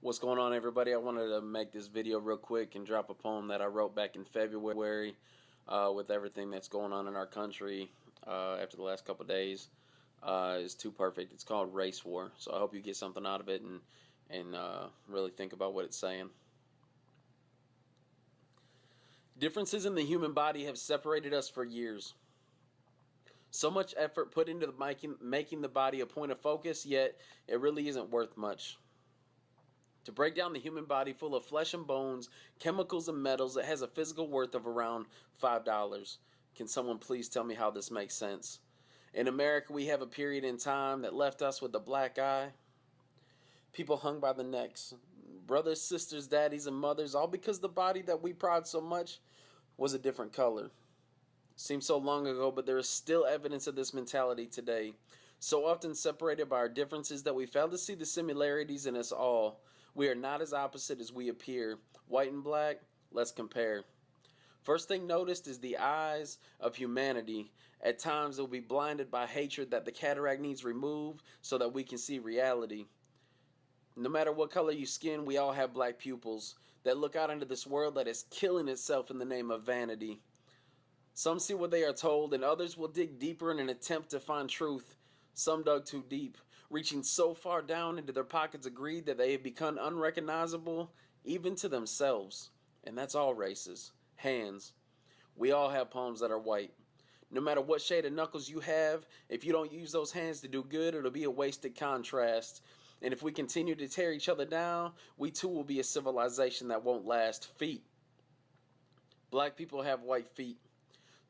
What's going on, everybody? I wanted to make this video real quick and drop a poem that I wrote back in February with everything that's going on in our country after the last couple of days. Is too perfect. It's called Race War. So I hope you get something out of it and really think about what it's saying. Differences in the human body have separated us for years. So much effort put into making the body a point of focus, yet it really isn't worth much. To break down the human body full of flesh and bones, chemicals and metals, it has a physical worth of around $5. Can someone please tell me how this makes sense? In America, we have a period in time that left us with a black eye. People hung by the necks. Brothers, sisters, daddies, and mothers, all because the body that we pride so much was a different color. Seems so long ago, but there is still evidence of this mentality today. So often separated by our differences that we fail to see the similarities in us all. We are not as opposite as we appear. White and black, let's compare. First thing noticed is the eyes of humanity. At times they will be blinded by hatred that the cataract needs removed so that we can see reality. No matter what color you skin, we all have black pupils that look out into this world that is killing itself in the name of vanity. Some see what they are told, and others will dig deeper in an attempt to find truth. Some dug too deep, reaching so far down into their pockets of greed that they have become unrecognizable even to themselves. And that's all races. Hands. We all have palms that are white. No matter what shade of knuckles you have, if you don't use those hands to do good, it'll be a wasted contrast. And if we continue to tear each other down, we too will be a civilization that won't last. Feet. Black people have white feet.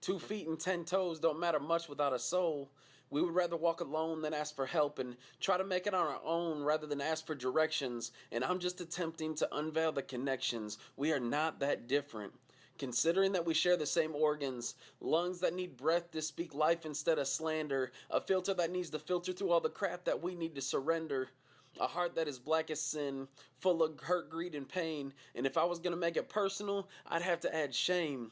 2 feet and 10 toes don't matter much without a soul. We would rather walk alone than ask for help and try to make it on our own rather than ask for directions. And I'm just attempting to unveil the connections. We are not that different. Considering that we share the same organs, lungs that need breath to speak life instead of slander, a filter that needs to filter through all the crap that we need to surrender, a heart that is black as sin, full of hurt, greed, and pain. And if I was going to make it personal, I'd have to add shame.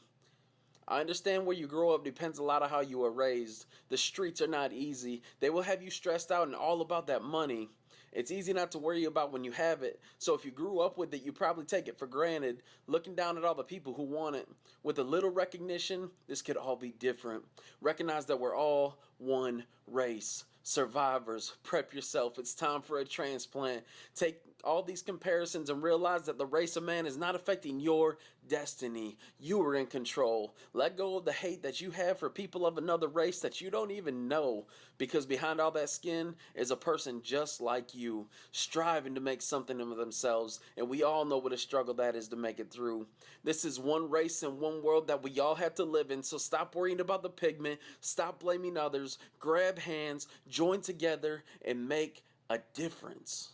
I understand where you grow up depends a lot on how you were raised. The streets are not easy. They will have you stressed out and all about that money. It's easy not to worry about when you have it. So if you grew up with it, you probably take it for granted, looking down at all the people who want it. With a little recognition, this could all be different. Recognize that we're all one race. Survivors, prep yourself. It's time for a transplant. Take all these comparisons and realize that the race of man is not affecting your destiny. You are in control. Let go of the hate that you have for people of another race that you don't even know, because behind all that skin is a person just like you, striving to make something of themselves, and we all know what a struggle that is to make it through. This is one race and one world that we all have to live in, so stop worrying about the pigment, stop blaming others, grab hands, join together, and make a difference.